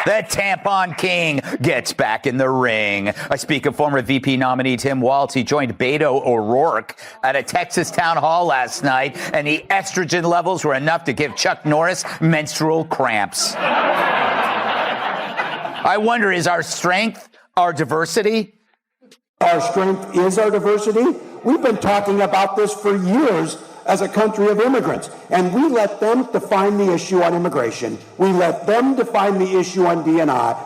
The tampon king gets back in the ring. I speak of former VP nominee Tim Walz. He joined Beto O'Rourke at a Texas town hall last night, and the estrogen levels were enough to give Chuck Norris menstrual cramps. I wonder, is our strength our diversity? Our strength is our diversity. We've been talking about this for years as a country of immigrants, and we let them define the issue on immigration. We let them define the issue on D&I.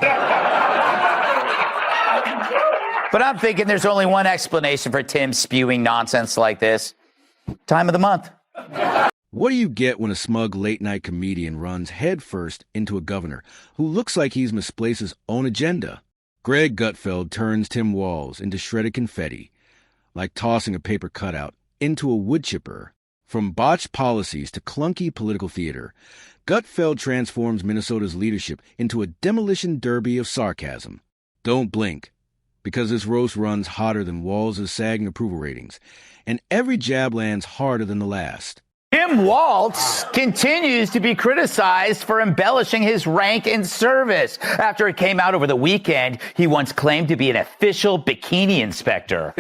But I'm thinking there's only one explanation for Tim spewing nonsense like this. Time of the month. What do you get when a smug late-night comedian runs headfirst into a governor who looks like he's misplaced his own agenda? Greg Gutfeld turns Tim Walz into shredded confetti, like tossing a paper cutout into a wood chipper. From botched policies to clunky political theater, Gutfeld transforms Minnesota's leadership into a demolition derby of sarcasm. Don't blink, because this roast runs hotter than Walz's sagging approval ratings, and every jab lands harder than the last. Tim Walz continues to be criticized for embellishing his rank and service. After it came out over the weekend, he once claimed to be an official bikini inspector.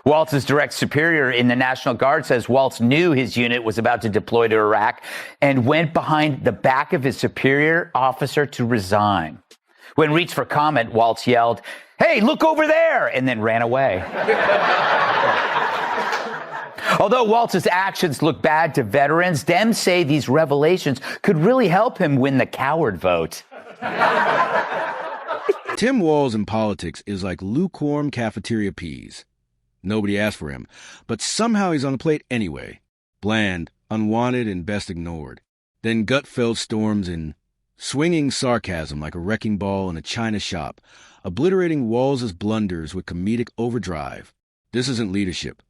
Walz's direct superior in the National Guard says Walz knew his unit was about to deploy to Iraq and went behind the back of his superior officer to resign. When reached for comment, Walz yelled, "Hey, look over there," and then ran away. Although Walz's actions look bad to veterans, Dems say these revelations could really help him win the coward vote. Tim Walz in politics is like lukewarm cafeteria peas. Nobody asked for him, but somehow he's on the plate anyway. Bland, unwanted, and best ignored. Then Gutfeld storms in, swinging sarcasm like a wrecking ball in a china shop, obliterating Walz's blunders with comedic overdrive. This isn't leadership.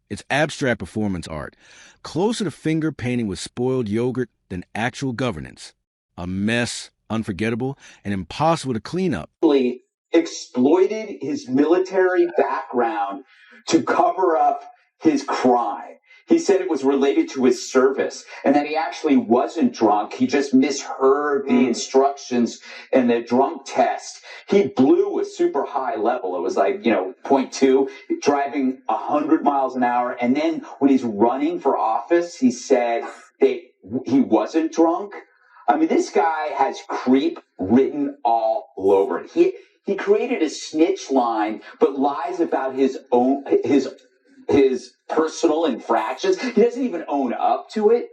It's abstract performance art, closer to finger painting with spoiled yogurt than actual governance. A mess, unforgettable, and impossible to clean up. He exploited his military background to cover up his crime. He said it was related to his service and that he actually wasn't drunk. He just misheard the instructions in the drunk test. He blew a super high level. It was like, 0.2, driving 100 miles an hour. And then when he's running for office, he said that he wasn't drunk. I mean, this guy has creep written all over it. He created a snitch line, but lies about his personal infractions. He doesn't even own up to it.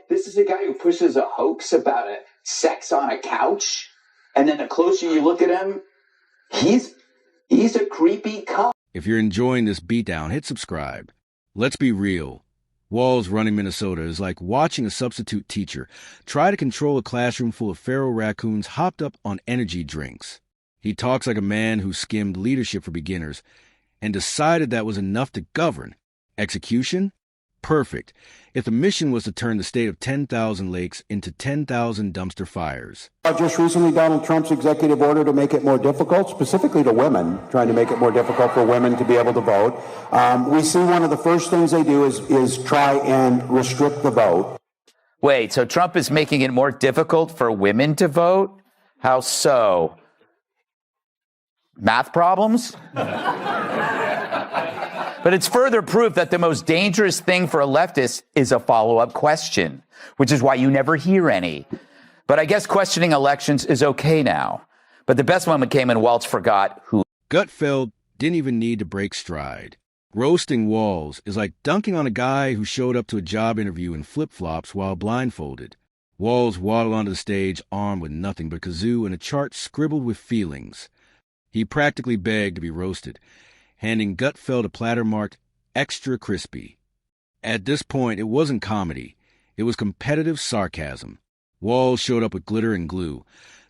This is a guy who pushes a hoax about a sex on a couch. And then the closer you look at him, he's a creepy cunt. If you're enjoying this beatdown, hit subscribe. Let's be real. Walz running Minnesota is like watching a substitute teacher try to control a classroom full of feral raccoons hopped up on energy drinks. He talks like a man who skimmed leadership for beginners and decided that was enough to govern. Execution? Perfect. If the mission was to turn the state of 10,000 lakes into 10,000 dumpster fires. Just recently, Donald Trump's executive order to make it more difficult, specifically to women, trying to make it more difficult for women to be able to vote. We see one of the first things they do is try and restrict the vote. Wait, so Trump is making it more difficult for women to vote? How so? Math problems? But it's further proof that the most dangerous thing for a leftist is a follow-up question, which is why you never hear any. But I guess questioning elections is okay now. But the best moment came when Walz forgot who. Gutfeld didn't even need to break stride. Roasting Walz is like dunking on a guy who showed up to a job interview in flip-flops while blindfolded. Walz waddled onto the stage armed with nothing but a kazoo and a chart scribbled with feelings. He practically begged to be roasted, handing Gutfeld a platter marked extra crispy. At this point, it wasn't comedy. It was competitive sarcasm. Walz showed up with glitter and glue.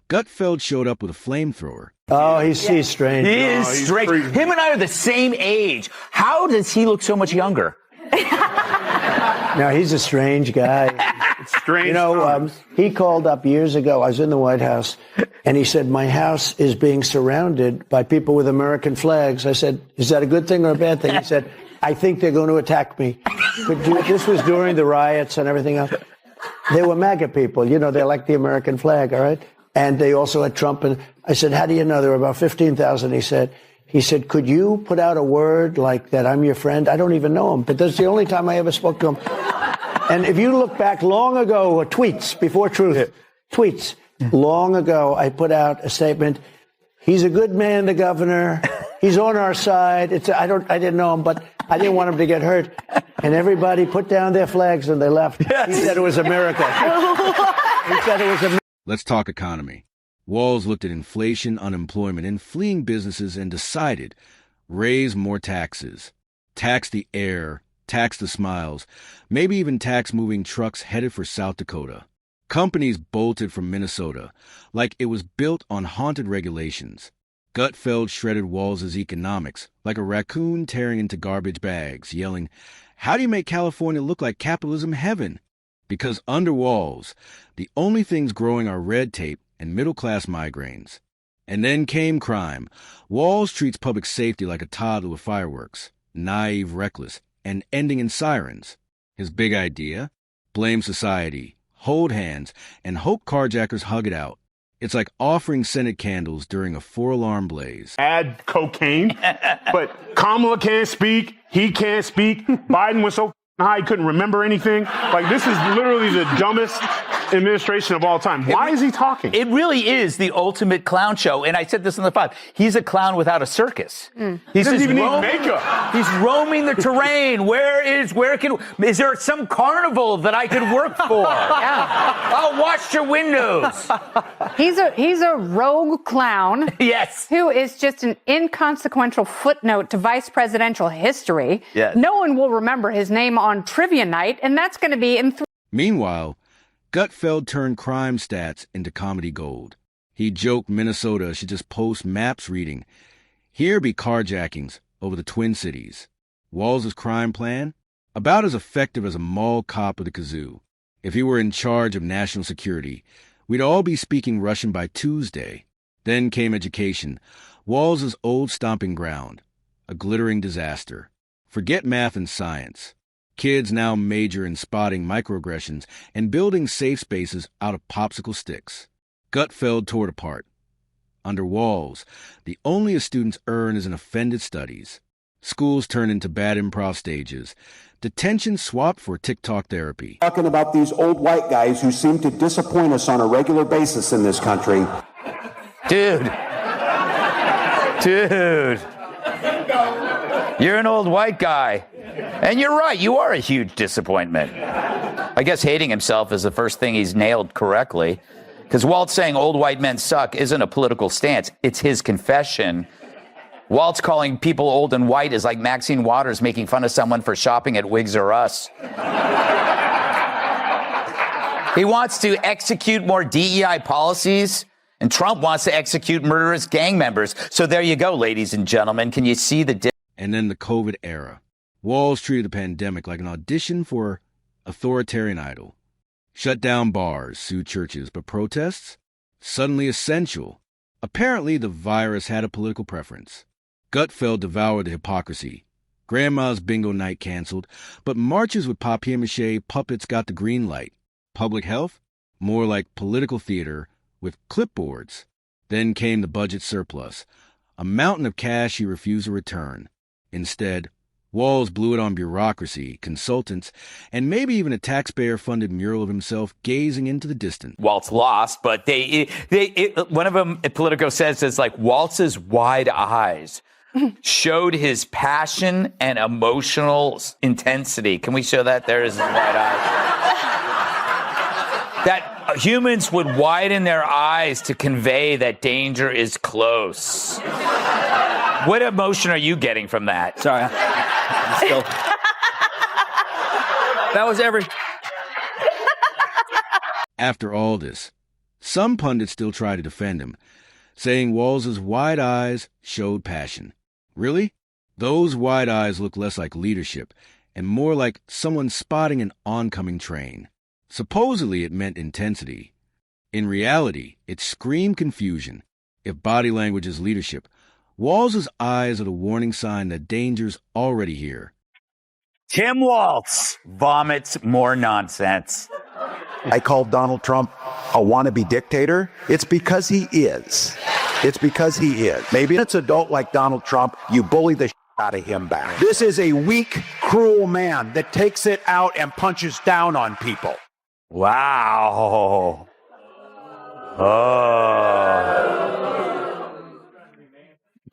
Gutfeld showed up with a flamethrower. Oh, he's strange. He is strange. Him and I are the same age. How does he look so much younger? No, he's a strange guy. It's strange. He called up years ago. I was in the White House, and he said, my house is being surrounded by people with American flags. I said, is that a good thing or a bad thing? He said, I think they're going to attack me. This was during the riots and everything else. They were MAGA people. You know, they like the American flag, all right? And they also had Trump. And I said, how do you know? There were about 15,000. He said, could you put out a word like that I'm your friend? I don't even know him, but that's the only time I ever spoke to him. And if you look back long ago, tweets, before Truth, tweets, long ago, I put out a statement. He's a good man, the governor. He's on our side. I didn't know him, but I didn't want him to get hurt. And everybody put down their flags and they left. Yes. He said it was a miracle. He said it was a miracle. Let's talk economy. Walz looked at inflation, unemployment, and fleeing businesses and decided, raise more taxes. Tax the air, tax the smiles, maybe even tax moving trucks headed for South Dakota. Companies bolted from Minnesota like it was built on haunted regulations. Gutfeld shredded Walz's economics like a raccoon tearing into garbage bags, yelling, "How do you make California look like capitalism heaven?" Because under Walz, the only things growing are red tape and middle-class migraines. And then came crime. Walz treats public safety like a toddler with fireworks, naive, reckless, and ending in sirens. His big idea? Blame society, hold hands, and hope carjackers hug it out. It's like offering scented candles during a 4-alarm blaze. Add cocaine, but Kamala can't speak, he can't speak. Biden was so high he couldn't remember anything. Like, this is literally the dumbest administration of all time. Why is he talking? It really is the ultimate clown show. And I said this in the 5. He's a clown without a circus. He doesn't even need makeup. He's roaming the terrain. Is there some carnival that I could work for? Yeah. I'll wash your windows. He's a rogue clown. Yes. Who is just an inconsequential footnote to vice presidential history. Yes. No one will remember his name on trivia night, and that's going to be in Meanwhile, Gutfeld turned crime stats into comedy gold. He joked Minnesota should just post maps reading, "Here be carjackings over the Twin Cities." Walz's crime plan? About as effective as a mall cop with a kazoo. If he were in charge of national security, we'd all be speaking Russian by Tuesday. Then came education, Walz's old stomping ground. A glittering disaster. Forget math and science. Kids now major in spotting microaggressions and building safe spaces out of popsicle sticks. Gutfeld tore it apart. Under Walz, the only a students earn is in offended studies. Schools turn into bad improv stages. Detention swapped for TikTok therapy. Talking about these old white guys who seem to disappoint us on a regular basis in this country. Dude. You're an old white guy. And you're right, you are a huge disappointment. I guess hating himself is the first thing he's nailed correctly. Because Walz saying old white men suck isn't a political stance. It's his confession. Walz calling people old and white is like Maxine Waters making fun of someone for shopping at Wigs R Us. He wants to execute more DEI policies, and Trump wants to execute murderous gang members. So there you go, ladies and gentlemen. Can you see the difference? And then the COVID era. Walz treated the pandemic like an audition for authoritarian idol. Shut down bars, sue churches, but protests? Suddenly essential. Apparently, the virus had a political preference. Gutfeld devoured the hypocrisy. Grandma's bingo night canceled, but marches with papier-mâché puppets got the green light. Public health? More like political theater with clipboards. Then came the budget surplus, a mountain of cash he refused to return. Instead, Walz blew it on bureaucracy, consultants, and maybe even a taxpayer-funded mural of himself gazing into the distance. Walz lost, but one of them, Politico says, it's like Walz's wide eyes showed his passion and emotional intensity. Can we show that? There is his wide eyes. That humans would widen their eyes to convey that danger is close. What emotion are you getting from that? Sorry. Still. That was After all this, some pundits still try to defend him, saying Walz's wide eyes showed passion. Really? Those wide eyes look less like leadership and more like someone spotting an oncoming train. Supposedly it meant intensity. In reality, it screamed confusion. If body language is leadership, Walz's eyes are the warning sign that danger's already here. Tim Walz vomits more nonsense. I called Donald Trump a wannabe dictator. It's because he is. It's because he is. Maybe it's adult like Donald Trump, you bully the out of him back. This is a weak, cruel man that takes it out and punches down on people. Wow. Oh.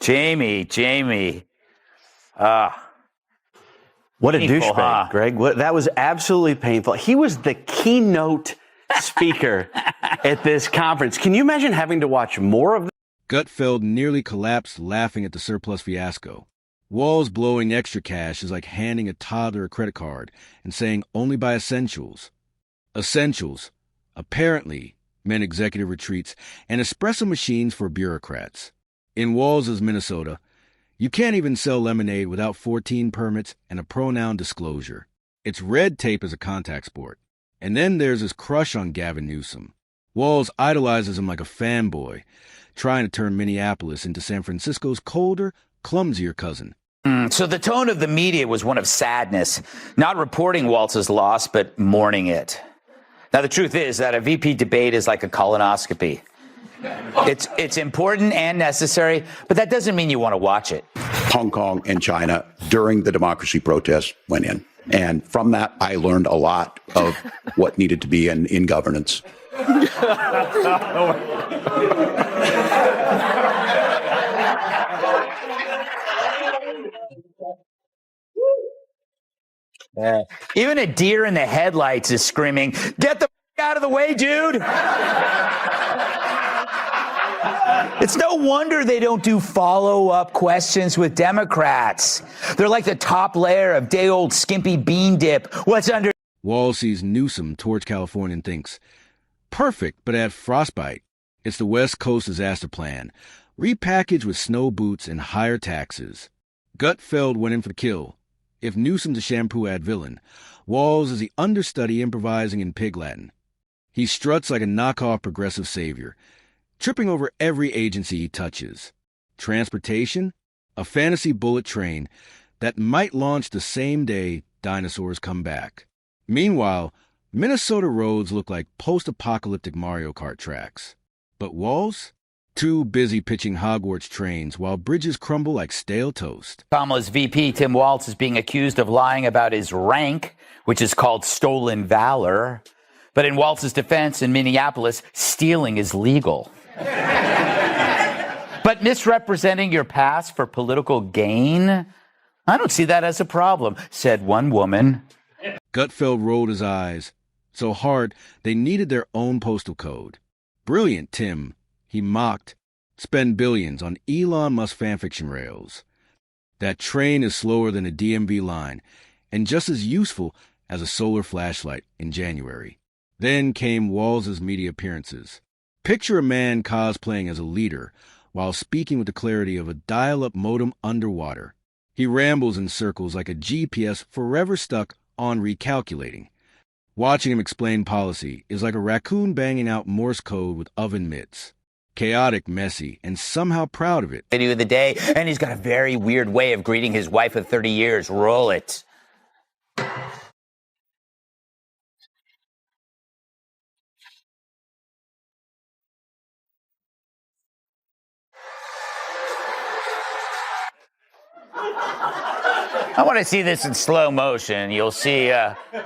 Jamie. What a Painful, douchebag, huh? Greg. That was absolutely painful. He was the keynote speaker at this conference. Can you imagine having to watch more of that? Gutfeld nearly collapsed laughing at the surplus fiasco. Walz blowing extra cash is like handing a toddler a credit card and saying only buy essentials. Essentials, apparently, meant executive retreats and espresso machines for bureaucrats. In Walz's Minnesota, you can't even sell lemonade without 14 permits and a pronoun disclosure. It's red tape as a contact sport. And then there's his crush on Gavin Newsom. Walz idolizes him like a fanboy, trying to turn Minneapolis into San Francisco's colder, clumsier cousin. So the tone of the media was one of sadness, not reporting Walz's loss, but mourning it. Now, the truth is that a VP debate is like a colonoscopy. It's important and necessary, but that doesn't mean you want to watch it. Hong Kong and China during the democracy protests went in. And from that, I learned a lot of what needed to be in governance. Even a deer in the headlights is screaming, "Get the out of the way, dude!" It's no wonder they don't do follow-up questions with Democrats. They're like the top layer of day-old skimpy bean dip. What's under? Walz sees Newsom torch California and thinks, perfect, but at frostbite. It's the West Coast disaster plan, repackaged with snow boots and higher taxes. Gutfeld went in for the kill. If Newsom's a shampoo ad villain, Walz is the understudy improvising in pig Latin. He struts like a knockoff progressive savior, tripping over every agency he touches. Transportation? A fantasy bullet train that might launch the same day dinosaurs come back. Meanwhile, Minnesota roads look like post-apocalyptic Mario Kart tracks. But Walz? Too busy pitching Hogwarts trains while bridges crumble like stale toast. Kamala's VP, Tim Walz, is being accused of lying about his rank, which is called stolen valor. But in Walz's defense in Minneapolis, stealing is legal. But misrepresenting your past for political gain? I don't see that as a problem, said one woman. Gutfeld rolled his eyes so hard they needed their own postal code. Brilliant, Tim. He mocked. Spend billions on Elon Musk fanfiction rails. That train is slower than a DMV line and just as useful as a solar flashlight in January. Then came Walz's media appearances. Picture a man cosplaying as a leader while speaking with the clarity of a dial-up modem underwater. He rambles in circles like a GPS forever stuck on recalculating. Watching him explain policy is like a raccoon banging out Morse code with oven mitts. Chaotic, messy, and somehow proud of it. Video of the day, and he's got a very weird way of greeting his wife of 30 years. Roll it. I want to see this in slow motion. You'll see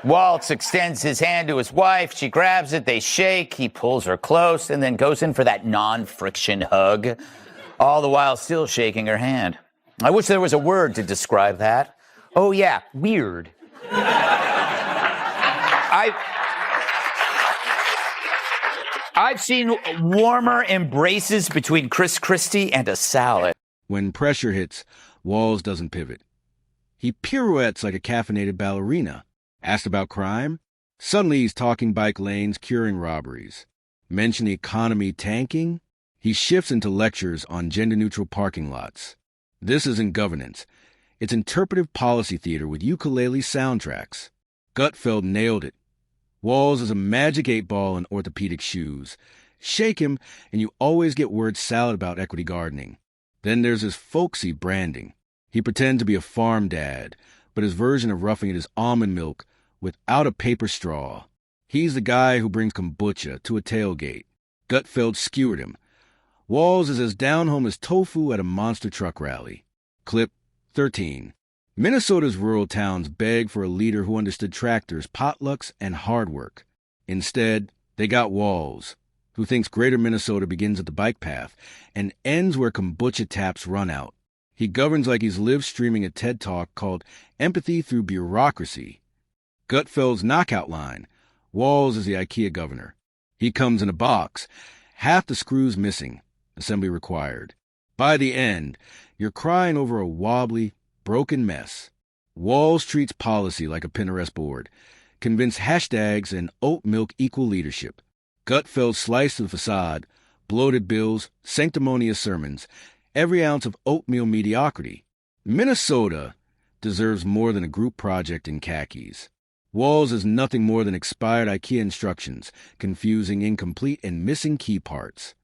Walz extends his hand to his wife. She grabs it. They shake. He pulls her close and then goes in for that non-friction hug, all the while still shaking her hand. I wish there was a word to describe that. Oh, yeah, weird. I've seen warmer embraces between Chris Christie and a salad. When pressure hits, Walz doesn't pivot. He pirouettes like a caffeinated ballerina. Asked about crime? Suddenly he's talking bike lanes, curing robberies. Mention the economy tanking? He shifts into lectures on gender-neutral parking lots. This isn't governance. It's interpretive policy theater with ukulele soundtracks. Gutfeld nailed it. Walz is a magic 8-ball in orthopedic shoes. Shake him, and you always get word salad about equity gardening. Then there's his folksy branding. He pretends to be a farm dad, but his version of roughing it is almond milk without a paper straw. He's the guy who brings kombucha to a tailgate. Gutfeld skewered him. Walz is as down-home as tofu at a monster truck rally. Clip 13. Minnesota's rural towns beg for a leader who understood tractors, potlucks, and hard work. Instead, they got Walz, who thinks greater Minnesota begins at the bike path and ends where kombucha taps run out. He governs like he's live streaming a TED Talk called Empathy Through Bureaucracy. Gutfeld's knockout line: Walz is the IKEA governor. He comes in a box, half the screws missing, assembly required. By the end, you're crying over a wobbly, broken mess. Walz treats policy like a Pinterest board, convinced hashtags and oat milk equal leadership. Gutfeld sliced the facade, bloated bills, sanctimonious sermons, every ounce of oatmeal mediocrity. Minnesota deserves more than a group project in khakis. Walz is nothing more than expired IKEA instructions, confusing, incomplete, and missing key parts.